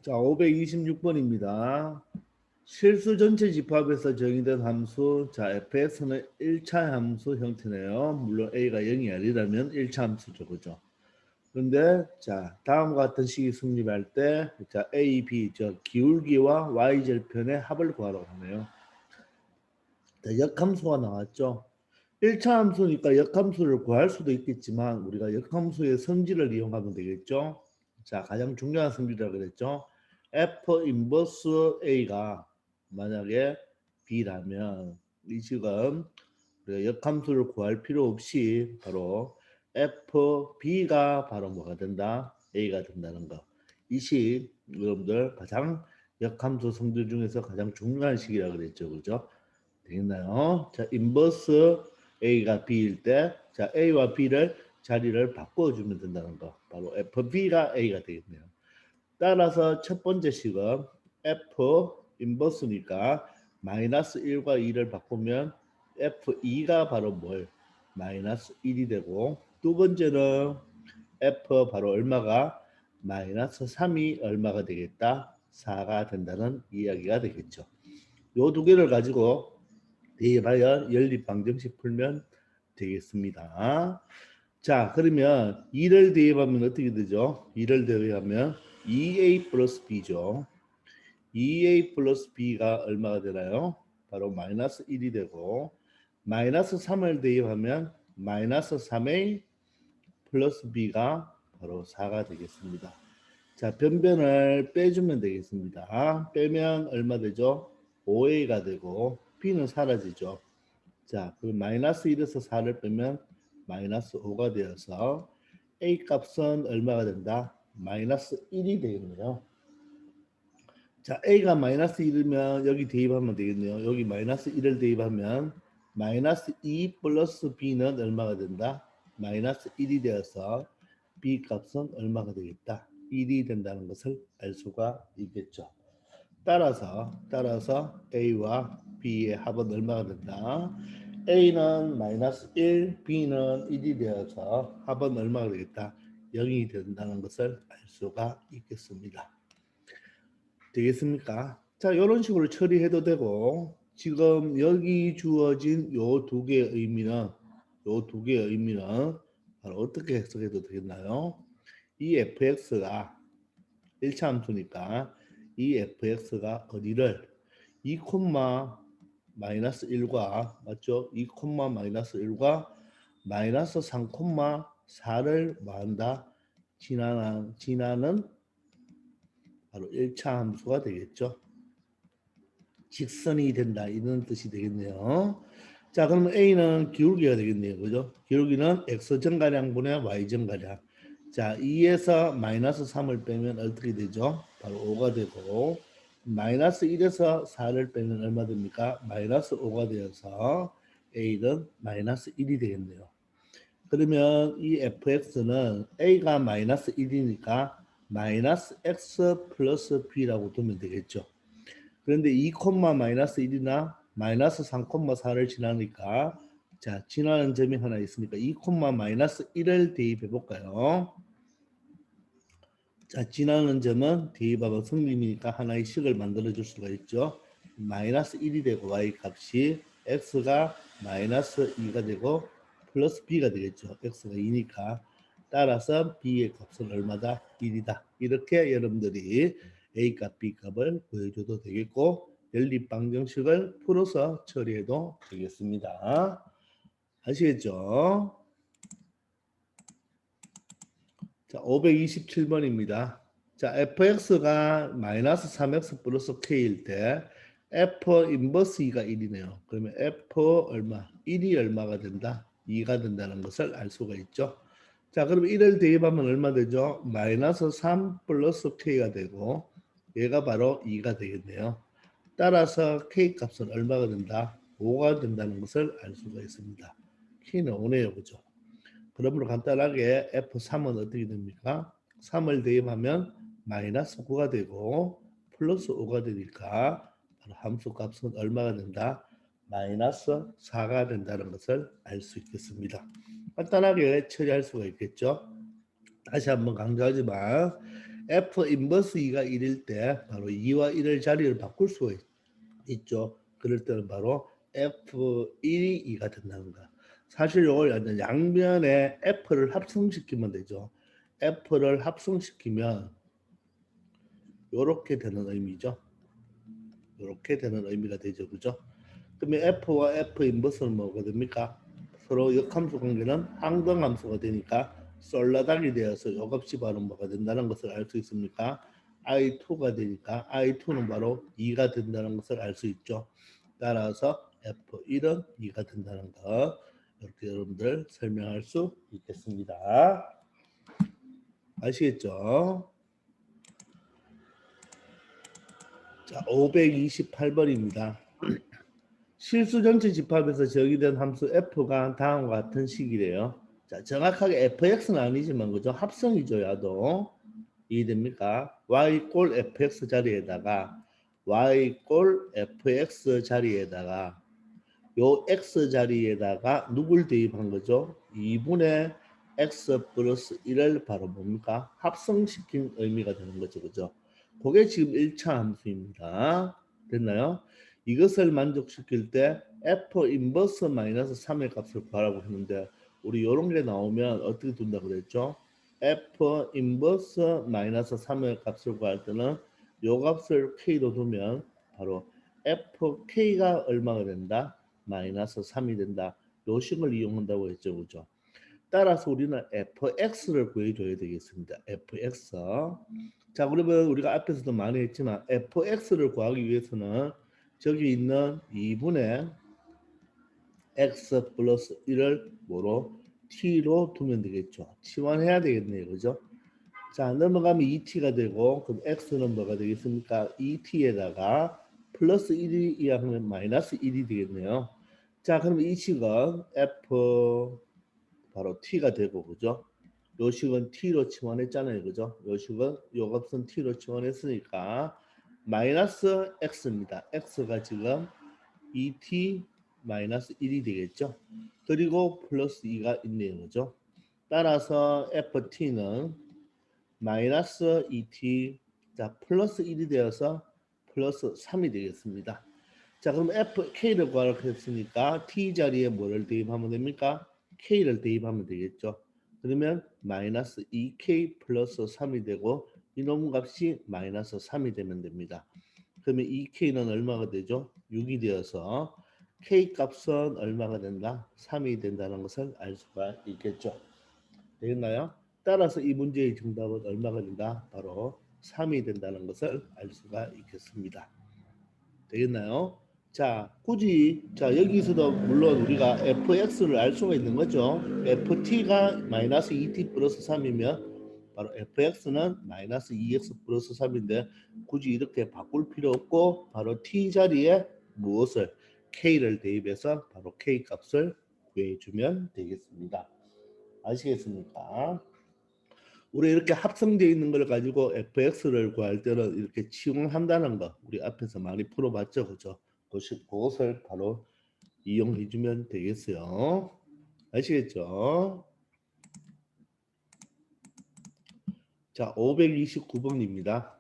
자, 526번입니다. 실수 전체 집합에서 정의된 함수, 자, fx는 1차 함수 형태네요. 물론 a가 0이 아니라면 1차 함수죠, 그죠? 그런데 자, 다음과 같은 식이 성립할 때, 자, a, b, 기울기와 y절편의 합을 구하라고 하네요. 자, 역함수가 나왔죠. 1차 함수니까 역함수를 구할 수도 있겠지만 우리가 역함수의 성질을 이용하면 되겠죠. 자, 가장 중요한 성질이라고 그랬죠. F 인버스 A가 만약에 B라면 이 식은 우리가 역함수를 구할 필요 없이 바로 FB가 바로 뭐가 된다? A가 된다는 거. 이 식 여러분들 가장 역함수 성질 중에서 가장 중요한 식이라고 그랬죠. 그죠? 되겠나요? 자, 인버스 A가 B일 때, 자, A와 B를 자리를 바꿔주면 된다는 거. 바로 FB가 A가 되겠네요. 따라서 첫 번째 식은 F 인버스니까 마이너스 1과 2를 바꾸면 F2가 바로 뭘? 마이너스 1이 되고, 두 번째는 F 바로 얼마가? 마이너스 3이 얼마가 되겠다? 4가 된다는 이야기가 되겠죠. 요 두 개를 가지고 대입하여 연립방정식 풀면 되겠습니다. 자, 그러면 2를 대입하면 어떻게 되죠? 2를 대입하면 2a 플러스 b죠. 2a 플러스 b가 얼마가 되나요? 바로 마이너스 1이 되고, 마이너스 3을 대입하면 마이너스 3a 플러스 b가 바로 4가 되겠습니다. 자, 변변을 빼주면 되겠습니다. 빼면 얼마 되죠? 5a가 되고 b는 사라지죠. 자, 그 마이너스 1에서 4를 빼면 마이너스 5가 되어서 a 값은 얼마가 된다? 마이너스 1이 되겠네요. 자, a가 마이너스 1이면 여기 대입하면 되겠네요. 여기 마이너스 1을 대입하면 마이너스 2 플러스 b는 얼마가 된다? 마이너스 1이 되어서 b 값은 얼마가 되겠다? 1이 된다는 것을 알 수가 있겠죠. 따라서 a와 b의 합은 얼마가 된다? a는 마이너스 1, b는 1이 되어서 합은 얼마가 되겠다? 0이 된다는 것을 알 수가 있겠습니다. 되겠습니까? 자, 이런 식으로 처리해도 되고, 지금 여기 주어진 요 두 개의 의미는 바로 어떻게 해석해도 되겠나요? 이 fx가 1차 함수니까 이 fx가 어디를 2, 마이너스 1과 맞죠? 2, 마이너스 1과 마이너스 3, 4를 뭐한다? 지나는 바로 1차 함수가 되겠죠. 직선이 된다 이런 뜻이 되겠네요. 자, 그러면 A는 기울기가 되겠네요. 그죠? 기울기는 X정가량분의 Y정가량. 자, 2에서 마이너스 3을 빼면 어떻게 되죠? 바로 5가 되고 마이너스 1에서 4를 빼면 얼마 됩니까? 마이너스 5가 되어서 A는 마이너스 1이 되겠네요. 그러면 이 fx는 A가 마이너스 1이니까 마이너스 x 플러스 b라고 두면 되겠죠. 그런데 2, 마이너스 1이나 마이너스 3, 4를 지나니까 자, 지나는 점이 하나 있으니까 2, 마이너스 1을 대입해 볼까요? 자, 지나는 점은 대입하고 성림이니까 하나의 식을 만들어 줄 수가 있죠. 마이너스 1이 되고 y 값이 x가 마이너스 2가 되고 플러스 b가 되겠죠. x가 2니까 따라서 b의 값은 얼마다? 1이다. 이렇게 여러분들이 a 값, b 값을 구해줘도 되겠고 연립방정식을 풀어서 처리해도 되겠습니다. 아시겠죠? 자, 527번입니다. 자, fx가 마이너스 3x 플러스 k일 때 f 인버스 2가 1이네요. 그러면 f 얼마? 1이 얼마가 된다? 2가 된다는 것을 알 수가 있죠. 자, 그럼 1을 대입하면 얼마 되죠? 마이너스 3 플러스 k가 되고 얘가 바로 2가 되겠네요. 따라서 k 값은 얼마가 된다? 5가 된다는 것을 알 수가 있습니다. k는 5네요. 그죠? 그러므로 간단하게 F3은 어떻게 됩니까? 3을 대입하면 마이너스 9가 되고 플러스 5가 되니까 바로 함수 값은 얼마가 된다? 마이너스 4가 된다는 것을 알 수 있겠습니다. 간단하게 처리할 수가 있겠죠. 다시 한번 강조하지만 F 인버스 2가 1일 때 바로 2와 1을 자리를 바꿀 수가 있죠. 그럴 때는 바로 F1이 2가 된다는 거야. 사실 이걸 양면에 F를 합성시키면 되죠. F를 합성시키면 이렇게 되는 의미죠. 이렇게 되는 의미가 되죠. 그죠? 그러면 F와 F 인버스는 뭐가 됩니까? 서로 역함수 관계는 항등함수가 되니까 솔라닥이 되어서 요 값이 바로 뭐가 된다는 것을 알 수 있습니까? I2가 되니까 I2는 바로 2가 된다는 것을 알 수 있죠. 따라서 F1은 2가 된다는 것 이렇게 여러분들 설명할 수 있겠습니다. 아시겠죠? 자, 528번입니다. 실수 전체 집합에서 정의된 함수 f가 다음과 같은 식이래요. 자, 정확하게 fx는 아니지만 그죠? 합성이죠, 야도. 이해됩니까? y 꼴 fx 자리에다가 y 꼴 fx 자리에다가 요 x 자리에다가 누굴 대입한 거죠? 2분의 x 플러스 1을 바로 뭡니까? 합성시킨 의미가 되는 거죠. 그죠? 그게 지금 1차 함수입니다. 됐나요? 이것을 만족시킬 때 f 인버스 마이너스 3의 값을 구하라고 했는데 우리 이런 게 나오면 어떻게 둔다고 그랬죠? f 인버스 마이너스 3의 값을 구할 때는 요 값을 k로 두면 바로 fk가 얼마가 된다? 마이너스 3이 된다. 요 식을 이용한다고 했죠. 그죠? 따라서 우리는 fx를 구해줘야 되겠습니다. fx. 자, 그러면 우리가 앞에서도 많이 했지만 fx를 구하기 위해서는 저기 있는 2분의 x 플러스 1을 뭐로? t로 두면 되겠죠. 치환해야 되겠네요. 그죠? 자, 넘어가면 2t가 되고 그럼 x는 뭐가 되겠습니까? 2t에다가 플러스 1이 이하면 마이너스 1이 되겠네요. 자, 그러면 이 식은 f 바로 t가 되고 그죠? 요 식은 t로 치환했잖아요. 그죠? 요 식은 요 값은 t로 치환했으니까 마이너스 x입니다. x가 지금 2t 마이너스 1이 되겠죠? 그리고 플러스 2가 있네요. 그죠? 따라서 ft는 마이너스 2t 자 플러스 1이 되어서 플러스 3이 되겠습니다. 자 그럼 fk를 구하라고 했으니까 t 자리에 뭐를 대입하면 됩니까? k를 대입하면 되겠죠. 그러면 마이너스 2k 플러스 3이 되고 이놈 값이 마이너스 3이 되면 됩니다. 그러면 2k는 얼마가 되죠? 6이 되어서 k 값은 얼마가 된다? 3이 된다는 것을 알 수가 있겠죠. 되겠나요? 따라서 이 문제의 정답은 얼마가 된다? 바로 3이 된다는 것을 알 수가 있겠습니다. 되겠나요? 자, 굳이 자 여기서도 물론 우리가 fx를 알 수가 있는 거죠. ft가 마이너스 2t 플러스 3이면 바로 fx는 마이너스 2x 플러스 3인데 굳이 이렇게 바꿀 필요 없고 바로 t 자리에 무엇을 k를 대입해서 바로 k 값을 구해주면 되겠습니다. 아시겠습니까? 우리 이렇게 합성되어 있는 걸 가지고 fx를 구할 때는 이렇게 치환한다는 거 우리 앞에서 많이 풀어봤죠, 그죠? 그것을 바로 이용해 주면 되겠어요. 아시겠죠? 자, 529번입니다.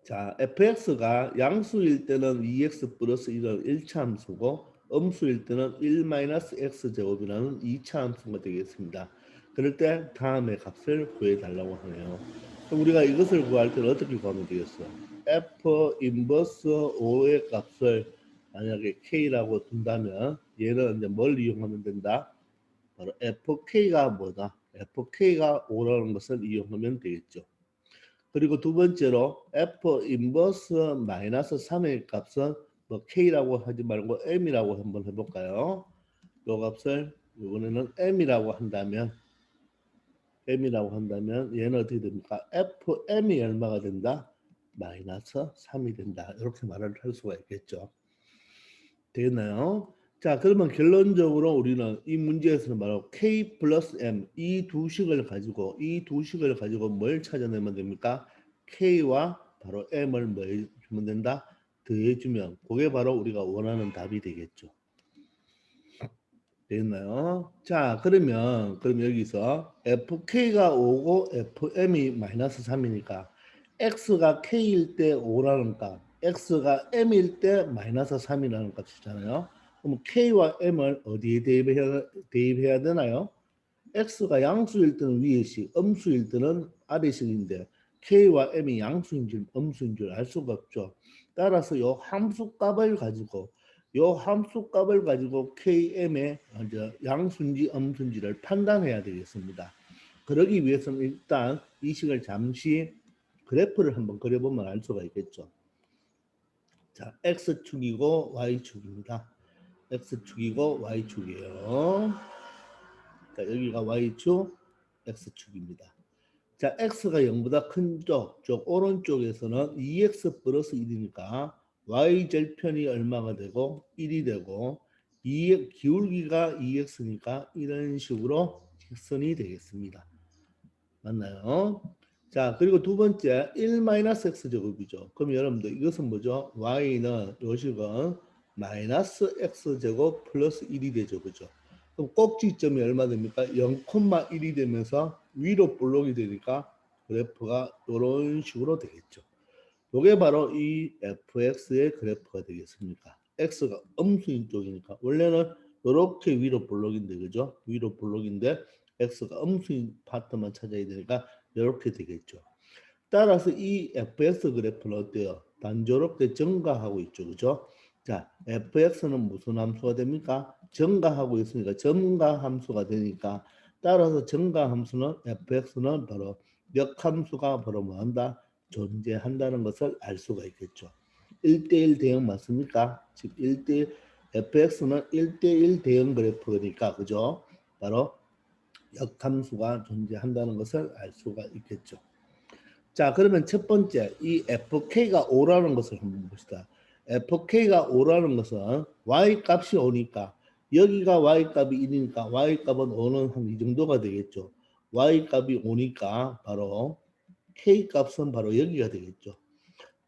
자, fx가 양수일 때는 2x 플러스 1은 1차 함수고 음수일 때는 1-x제곱이라는 2차 함수가 되겠습니다. 그럴 때 다음의 값을 구해달라고 하네요. 그럼 우리가 이것을 구할 때는 어떻게 구하면 되겠어? f 인버스 5의 값을 만약에 k라고 둔다면 얘는 이제 뭘 이용하면 된다? 바로 fk가 뭐다? fk가 5라는 것을 이용하면 되겠죠. 그리고 두 번째로 f 인버스 마이너스 3의 값은 뭐 k라고 하지 말고 m이라고 한번 해볼까요? 요 값을 이번에는 m이라고 한다면 얘는 어떻게 됩니까? fm이 얼마가 된다? 마이너스 3이 된다. 이렇게 말을 할 수가 있겠죠. 되겠나요? 자, 그러면 결론적으로 우리는 이 문제에서는 바로 k 플러스 m 이 두 식을 가지고 뭘 찾아내면 됩니까? k와 바로 m을 뭐 해주면 된다? 더해주면 그게 바로 우리가 원하는 답이 되겠죠. 되겠나요? 자, 그럼 여기서 fk가 5고 fm이 마이너스 3이니까 x가 k일 때 5라는 값, x가 m일 때 마이너스 3이라는 값이잖아요. 그럼 k와 m을 어디에 대입해야 되나요? x가 양수일 때는 위에식, 음수일 때는 아래식인데 k와 m이 양수인지 음수인 줄 알 수가 없죠. 따라서 요 함수 값을 가지고 km의 양수인지 음수인지를 판단해야 되겠습니다. 그러기 위해서는 일단 이 식을 잠시 그래프를 한번 그려보면 알 수가 있겠죠. 자, x축이고 y축입니다. x축이고 y축이에요. 자, 여기가 y축, x축입니다. 자, x가 0보다 큰 쪽 오른쪽에서는 2x 플러스 1이니까 y절편이 얼마가 되고 1이 되고 기울기가 2x니까 이런 식으로 직선이 되겠습니다. 맞나요? 자, 그리고 두 번째 1-x 제곱이죠. 그럼 여러분들 이것은 뭐죠? y는 요식은 마이너스 x 제곱 플러스 1이 되죠. 그죠? 그럼 꼭지점이 얼마 됩니까? 0,1이 되면서 위로 볼록이 되니까 그래프가 이런 식으로 되겠죠. 이게 바로 이 fx의 그래프가 되겠습니까? x가 음수인 쪽이니까 원래는 이렇게 위로 볼록인데 그죠? 위로 볼록인데 x가 음수인 파트만 찾아야 되니까 이렇게 되겠죠. 따라서 이 fx 그래프는 어때요? 단조롭게 증가하고 있죠. 그죠? 자, fx는 무슨 함수가 됩니까? 증가하고 있으니까 증가 함수가 되니까 따라서 증가 함수는 fx는 바로 역함수가 바로 뭐한다? 존재한다는 것을 알 수가 있겠죠. 1대1 대응 맞습니까? 즉 1대1 fx는 1대1 대응 그래프니까 그죠? 바로 역함수가 존재한다는 것을 알 수가 있겠죠. 자, 그러면 첫 번째 이 fk가 5라는 것을 한번 봅시다. fk가 5라는 것은 y 값이 5니까 여기가 y 값이 1이니까 y 값은 5는 한 이 정도가 되겠죠. y 값이 5니까 바로 k 값은 바로 여기가 되겠죠.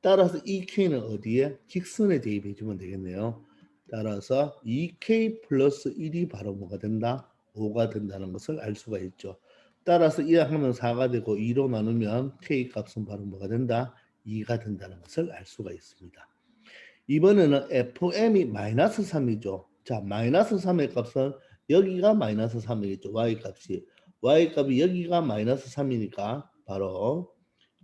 따라서 이 k는 어디에? 직선에 대입해 주면 되겠네요. 따라서 2k 플러스 1이 바로 뭐가 된다? 5가 된다는 것을 알 수가 있죠. 따라서 1 하면 4가 되고 2로 나누면 k 값은 바로 뭐가 된다? 2가 된다는 것을 알 수가 있습니다. 이번에는 fm이 마이너스 3이죠. 자, 마이너스 3의 값은 여기가 마이너스 3이겠죠. y 값이. y 값이 여기가 마이너스 3이니까 바로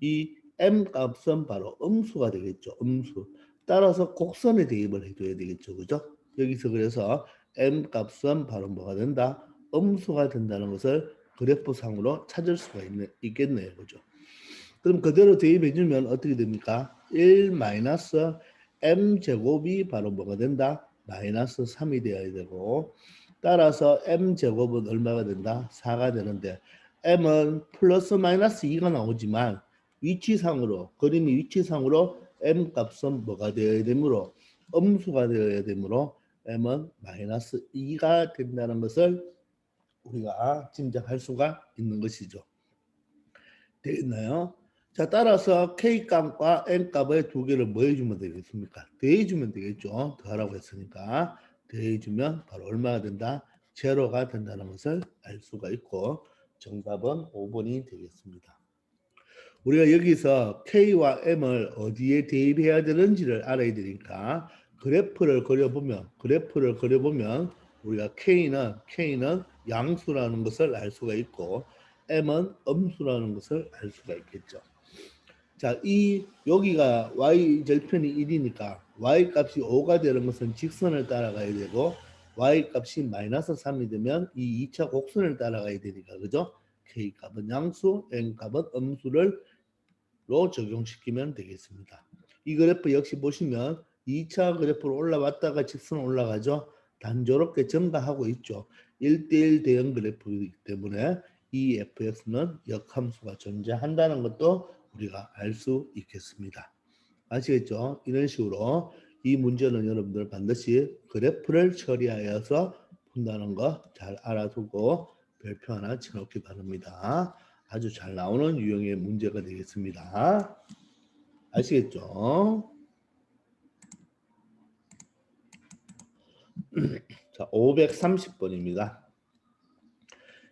이 m 값은 바로 음수가 되겠죠. 음수. 따라서 곡선에 대입을 해줘야 되겠죠. 그죠? 여기서 그래서 m 값은 바로 뭐가 된다? 음수가 된다는 것을 그래프상으로 찾을 수가 있겠네요. 그죠? 그럼 그대로 대입해주면 어떻게 됩니까? 1 마이너스 m 제곱이 바로 뭐가 된다? 마이너스 3이 되어야 되고 따라서 m 제곱은 얼마가 된다? 4가 되는데 m은 플러스 마이너스 2가 나오지만 위치상으로 그림이 위치상으로 m 값은 뭐가 되어야 되므로 음수가 되어야 되므로 m은 마이너스 2가 된다는 것을 우리가 짐작할 수가 있는 것이죠. 되겠나요? 자, 따라서 K값과 N값의 두 개를 뭐 해주면 되겠습니까? 더해주면 되겠죠. 더하라고 했으니까. 더해주면 바로 얼마가 된다? 제로가 된다는 것을 알 수가 있고 정답은 5번이 되겠습니다. 우리가 여기서 K와 M을 어디에 대입해야 되는지를 알아야 되니까 그래프를 그려보면 우리가 K는 양수라는 것을 알 수가 있고 M은 음수라는 것을 알 수가 있겠죠. 자, 여기가 y 절편이 1이니까 y 값이 5가 되는 것은 직선을 따라가야 되고 y 값이 마이너스 3이 되면 이 2차 곡선을 따라가야 되니까 그죠? k 값은 양수, n 값은 음수를 적용시키면 되겠습니다. 이 그래프 역시 보시면 2차 그래프로 올라왔다가 직선 올라가죠. 단조롭게 증가하고 있죠. 1대1 대응 그래프이기 때문에 이 fx는 역함수가 존재한다는 것도 우리가 알 수 있겠습니다. 아시겠죠? 이런 식으로 이 문제는 여러분들 반드시 그래프를 처리하여서 푼다는 거 잘 알아두고 별표 하나 쳐놓기 바랍니다. 아주 잘 나오는 유형의 문제가 되겠습니다. 아시겠죠? 자, 530번입니다.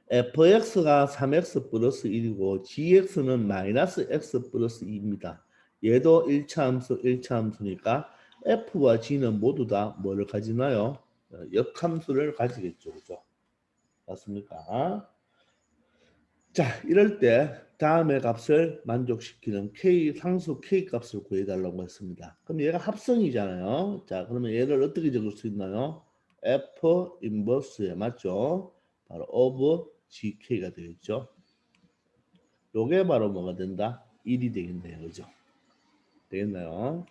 fx가 3x 플러스 1이고 gx는 마이너스 x 플러스 2입니다. 얘도 1차 함수, 1차 함수니까 f와 g는 모두 다 뭐를 가지나요? 역함수를 가지겠죠. 그죠? 맞습니까? 자, 이럴 때 다음의 값을 만족시키는 k 상수 k 값을 구해달라고 했습니다. 그럼 얘가 합성이잖아요. 자, 그러면 얘를 어떻게 적을 수 있나요? f 인버스에 맞죠? 바로 of gk가 되겠죠. 요게 바로 뭐가 된다? 1이 되겠네요. 그죠? 되겠나요?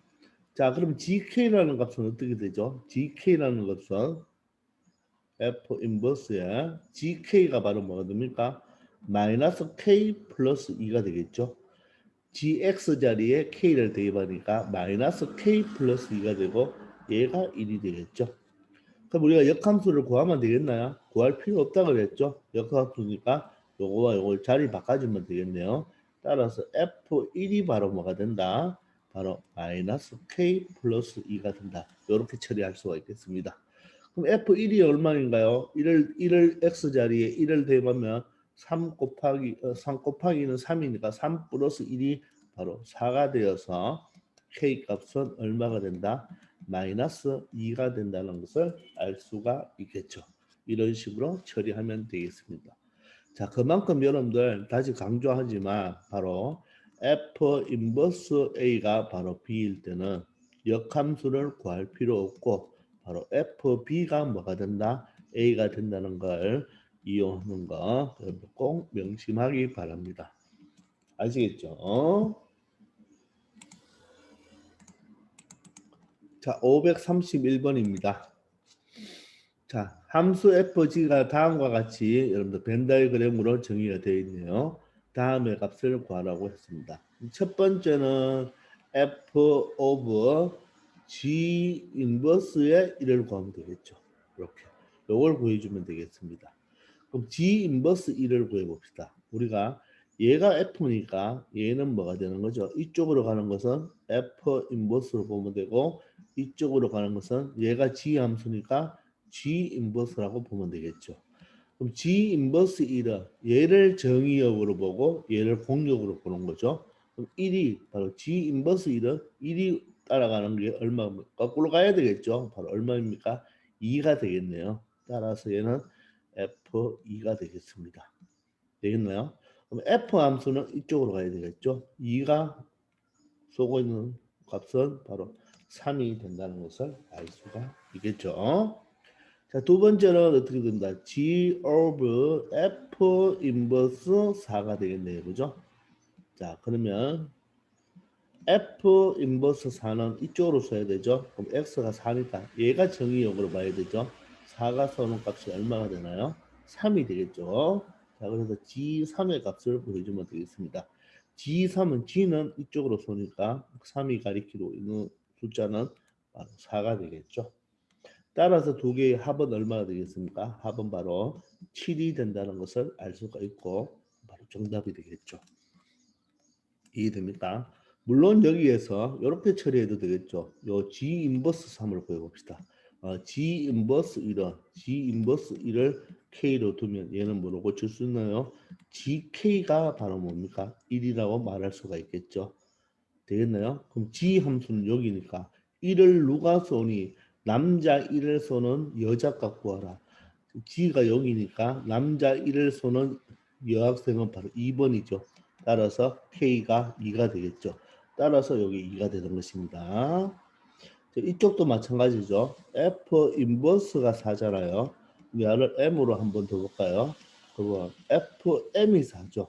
자, 그럼 gk라는 값은 어떻게 되죠? gk라는 값은 f 인버스에 gk가 바로 뭐가 됩니까? 마이너스 k 플러스 2가 되겠죠. gx 자리에 k를 대입하니까 마이너스 k 플러스 2가 되고 얘가 1이 되겠죠. 그럼 우리가 역함수를 구하면 되겠나요? 구할 필요 없다고 그랬죠. 역함수니까 요거와 요걸 자리 바꿔주면 되겠네요. 따라서 f1이 바로 뭐가 된다? 바로 마이너스 k 플러스 2가 된다. 이렇게 처리할 수가 있겠습니다. 그럼 F1이 얼마인가요? 1을 X자리에 1을 대입하면 3 곱하기는 3이니까 3 플러스 1이 바로 4가 되어서 K 값은 얼마가 된다? 마이너스 2가 된다는 것을 알 수가 있겠죠. 이런 식으로 처리하면 되겠습니다. 자, 그만큼 여러분들 다시 강조하지만 바로 F 인버스 A가 바로 B일 때는 역함수를 구할 필요 없고 바로 FB가 뭐가 된다? A가 된다는 걸 이용하는 거 꼭 명심하기 바랍니다. 아시겠죠? 자, 531번입니다. 자, 함수 fg가 다음과 같이 여러분들 벤 다이어그램으로 정의가 되어 있네요. 다음의 값을 구하라고 했습니다. 첫 번째는 f of g 인버스의 1을 구하면 되겠죠. 이렇게 이걸 구해주면 되겠습니다. 그럼 g 인버스 1을 구해봅시다. 우리가 얘가 f니까 얘는 뭐가 되는 거죠? 이쪽으로 가는 것은 f 인버스로 보면 되고 이쪽으로 가는 것은 얘가 g 함수니까 G 인버스라고 보면 되겠죠. 그럼 G 인버스 1은 얘를 정의역으로 보고 얘를 공역으로 보는 거죠. 그럼 1이 바로 G 인버스 1은 1이 따라가는 게 얼마입니까? 거꾸로 가야 되겠죠. 바로 얼마입니까? 2가 되겠네요. 따라서 얘는 F2가 되겠습니다. 되겠나요? 그럼 F 함수는 이쪽으로 가야 되겠죠. 2가 쏘고 있는 값은 바로 3이 된다는 것을 알 수가 있겠죠. 자, 두 번째는 어떻게 된다? G of F 인버스 4가 되겠네요. 그죠? 자, 그러면 F 인버스 4는 이쪽으로 써야 되죠. 그럼 X가 4니까 얘가 정의역으로 봐야 되죠. 4가 써는 값이 얼마가 되나요? 3이 되겠죠. 자, 그래서 G3의 값을 보여주면 되겠습니다. G3은 G는 이쪽으로 쏘니까 3이 가리키고 있는 숫자는 바로 4가 되겠죠. 따라서 두 개의 합은 얼마가 되겠습니까? 합은 바로 7이 된다는 것을 알 수가 있고 바로 정답이 되겠죠. 이해됩니까? 물론 여기에서 이렇게 처리해도 되겠죠. 요 G 인버스 3을 구해봅시다. G 인버스 1은 G 인버스 1을 K로 두면 얘는 뭐로 고칠 수 있나요? GK가 바로 뭡니까? 1이라고 말할 수가 있겠죠. 되겠나요? 그럼 G 함수는 여기니까 1을 누가 쏘니 남자 1을 쏘는 여자값 구하라. G가 0이니까 남자 1을 쏘는 여학생은 바로 2번이죠. 따라서 K가 2가 되겠죠. 따라서 여기 2가 되는 것입니다. 이쪽도 마찬가지죠. F 인버스가 4잖아요. 얘를 M으로 한번 더 볼까요? 그러면 FM이 4죠.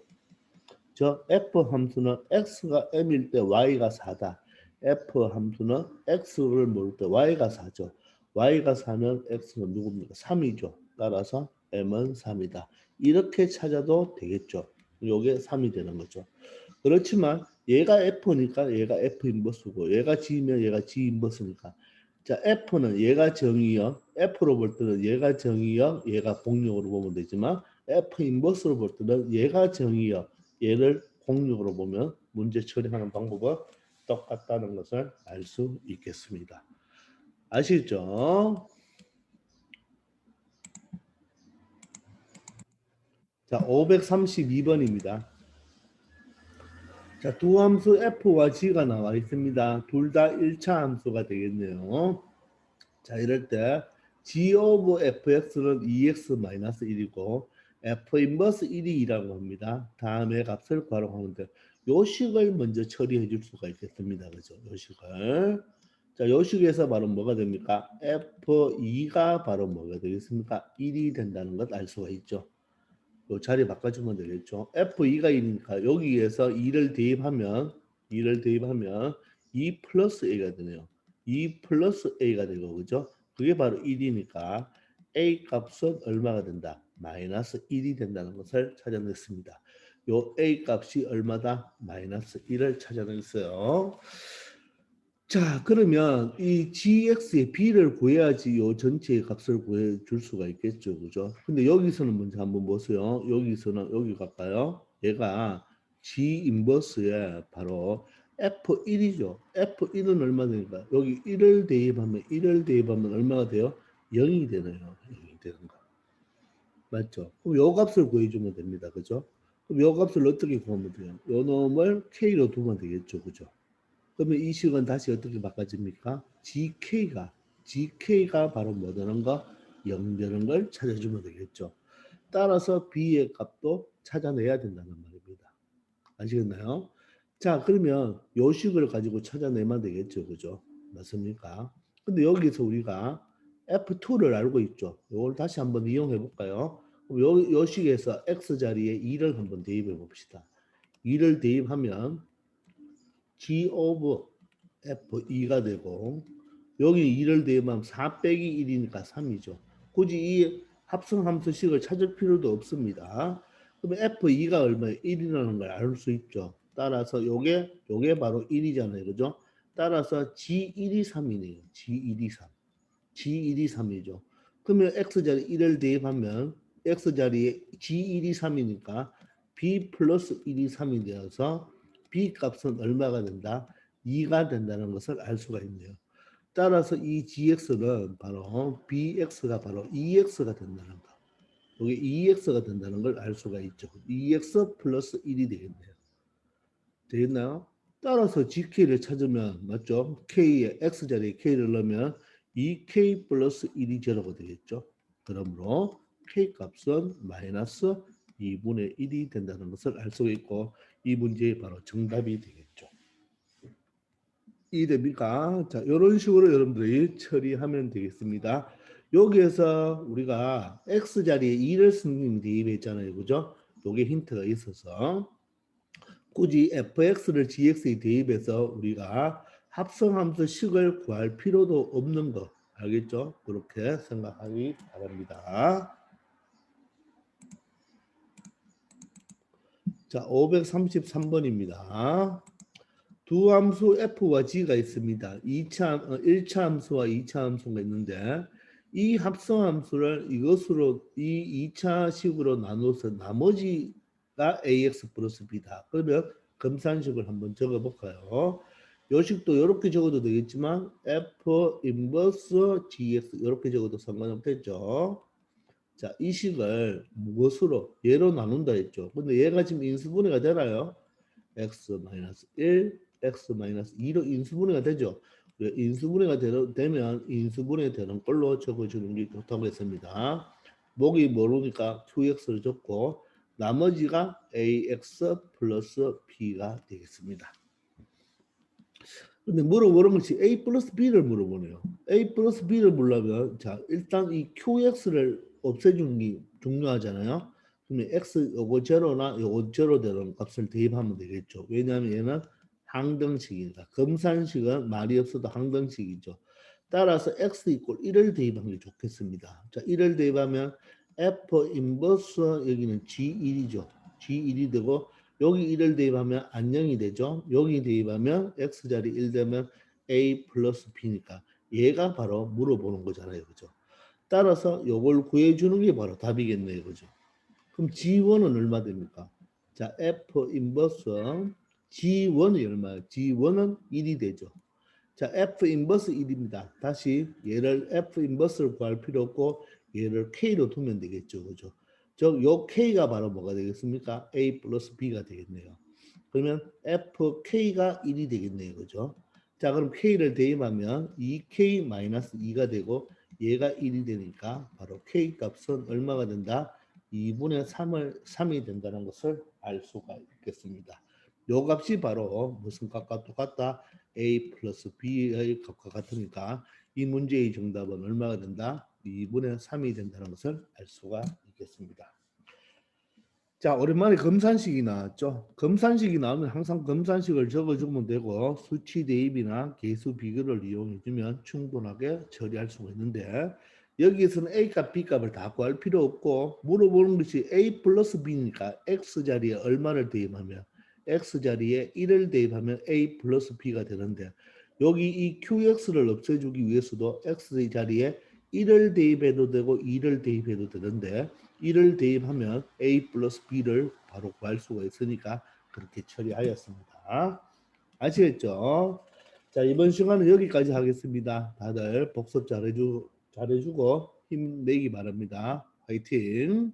저 F 함수는 X가 M일 때 Y가 4다. F 함수는 X를 모를 때 Y가 4죠. Y가 4면 X는 누굽니까? 3이죠. 따라서 M은 3이다. 이렇게 찾아도 되겠죠. 요게 3이 되는 거죠. 그렇지만 얘가 F니까 얘가 F 인버스고 얘가 G면 얘가 G 인버스니까 자 F는 얘가 정의역 F로 볼 때는 얘가 정의역 얘가 공역으로 보면 되지만 F 인버스로 볼 때는 얘가 정의역 얘를 공역으로 보면 문제 처리하는 방법은 똑같다는 것을 알 수 있겠습니다. 아시죠? 자, 532번입니다. 자, 두 함수 f와 g가 나와 있습니다. 둘 다 1차 함수가 되겠네요. 자, 이럴 때 g of fx는 2x-1이고 f 인버스 1이 2라고 합니다. 다음에 값을 구하라고 하는데 요 식을 먼저 처리해 줄 수가 있겠습니다. 그죠? 요 식을. 자, 요 식에서 바로 뭐가 됩니까? f2가 바로 뭐가 되겠습니까? 1이 된다는 것 알 수가 있죠. 요 자리 바꿔주면 되겠죠. F2가 1이니까 여기에서 2를 대입하면 2 플러스 A가 되네요. 2 플러스 A가 되고 그죠? 그게 바로 1이니까 A 값은 얼마가 된다? 마이너스 1이 된다는 것을 찾아냈습니다. 요 A 값이 얼마다? 마이너스 1을 찾아냈어요. 자, 그러면 이 gx의 b를 구해야지 요 전체의 값을 구해 줄 수가 있겠죠. 그죠? 근데 여기서는 먼저 한번 보세요. 여기서는 여기 갈까요? 얘가 g 인버스에 바로 f1이죠. f1은 얼마 되니까 여기 1을 대입하면 얼마가 돼요? 0이 되네요. 0이 되는 거. 맞죠? 그럼 요 값을 구해주면 됩니다. 그죠? 그럼 요 값을 어떻게 구하면 돼요? 요 놈을 k로 두면 되겠죠. 그죠? 그러면 이 식은 다시 어떻게 바꿔집니까? GK가 바로 뭐 되는 거? 0 되는 걸 찾아주면 되겠죠. 따라서 B의 값도 찾아내야 된다는 말입니다. 아시겠나요? 자, 그러면 요 식을 가지고 찾아내면 되겠죠. 그죠? 맞습니까? 근데 여기서 우리가 F2를 알고 있죠. 이걸 다시 한번 이용해 볼까요? 요 식에서 X 자리에 2를 한번 대입해 봅시다. 2를 대입하면 G of F2가 되고 여기 2를 대입하면 4 빼기 1이니까 3이죠. 굳이 이 합성함수식을 찾을 필요도 없습니다. 그러면 F2가 얼마예요? 1이라는 걸 알 수 있죠. 따라서 요게 바로 1이잖아요. 그죠? 따라서 G1이 3이네요. G1이 3. G1이 3이죠. 그러면 X자리 1을 대입하면 X자리에 G1이 3이니까 B 플러스 1이 3이 되어서 B 값은 얼마가 된다? 2가 된다는 것을 알 수가 있네요. 따라서 이 GX는 바로 BX가 바로 EX가 된다는 거. 여기 EX가 된다는 걸 알 수가 있죠. EX 플러스 1이 되겠네요. 되겠나요? 따라서 GK를 찾으면 맞죠? K에 X자리에 K를 넣으면 2K 플러스 1이 제로가 되겠죠. 그러므로 K 값은 마이너스 2분의 1이 된다는 것을 알 수가 있고 이 문제의 바로 정답이 되겠죠. 이해됩니까? 자, 이런 식으로 여러분들이 처리하면 되겠습니다. 여기에서 우리가 X자리에 2를 선생님이 대입했잖아요. 그죠? 요게 힌트가 있어서 굳이 fx를 gx에 대입해서 우리가 합성함수 식을 구할 필요도 없는 거 알겠죠? 그렇게 생각하기 바랍니다. 자, 533번입니다. 두 함수 f와 g가 있습니다. 1차 함수와 2차 함수가 있는데 이 합성함수를 이것으로 이 2차 식으로 나눠서 나머지가 ax 플러스 b다. 그러면 검산식을 한번 적어볼까요? 요 식도 이렇게 적어도 되겠지만 f 인버스 gx 이렇게 적어도 상관없겠죠. 자, 이 식을 무엇으로 얘로 나눈다 했죠. 근데 얘가 지금 인수분해가 되나요? x-1, x-2로 인수분해가 되죠. 인수분해가 되면 인수분해 되는 걸로 적어주는 게 좋다고 했습니다. 목이 모르니까 2x를 적고 나머지가 ax 플러스 b가 되겠습니다. 근데 물어보는 것이 a 플러스 b를 물어보네요. a 플러스 b를 물려면 자 일단 이 qx를 없애주는 게 중요하잖아요. 그러면 x 요거 제로나 요거 제로 되는 값을 대입하면 되겠죠. 왜냐하면 얘는 항등식이니까 검산식은 말이 없어도 항등식이죠. 따라서 x 이꼴 1을 대입하는 게 좋겠습니다. 자 1을 대입하면 f 인버스 여기는 g1이죠. g1이 되고 여기 1을 대입하면 안녕이 되죠. 여기 대입하면 x자리 1 되면 a 플러스 b니까 얘가 바로 물어보는 거잖아요. 그죠? 따라서 이걸 구해주는 게 바로 답이겠네요. 그죠? 그럼 G1은 얼마 됩니까? 자, F 인버스 G1이 얼마예요? G1은 1이 되죠. 자, F 인버스 1입니다. 다시 얘를 F 인버스를 구할 필요 없고 얘를 K로 두면 되겠죠. 그죠? 요 K가 바로 뭐가 되겠습니까? A 플러스 B가 되겠네요. 그러면 FK가 1이 되겠네요. 그죠? 자, 그럼 K를 대입하면 2K 마이너스 2가 되고 얘가 1이 되니까 바로 K 값은 얼마가 된다? 2분의 3이 된다는 것을 알 수가 있겠습니다. 요 값이 바로 무슨 값과 똑같다? A 플러스 B의 값과 같으니까 이 문제의 정답은 얼마가 된다? 2분의 3이 된다는 것을 알 수가 있겠습니다. 자, 오랜만에 검산식이 나왔죠. 검산식이 나오면 항상 검산식을 적어주면 되고 수치 대입이나 계수 비교를 이용해주면 충분하게 처리할 수가 있는데 여기에서는 A값, B값을 다 구할 필요 없고 물어보는 것이 A 플러스 B니까 X자리에 얼마를 대입하면 X자리에 1을 대입하면 A 플러스 B가 되는데 여기 이 QX를 없애주기 위해서도 X자리에 1을 대입해도 되고 2를 대입해도 되는데 1을 대입하면 A 플러스 B를 바로 구할 수가 있으니까 그렇게 처리하였습니다. 아시겠죠? 자, 이번 시간은 여기까지 하겠습니다. 다들 복습 잘해주고 힘내기 바랍니다. 화이팅!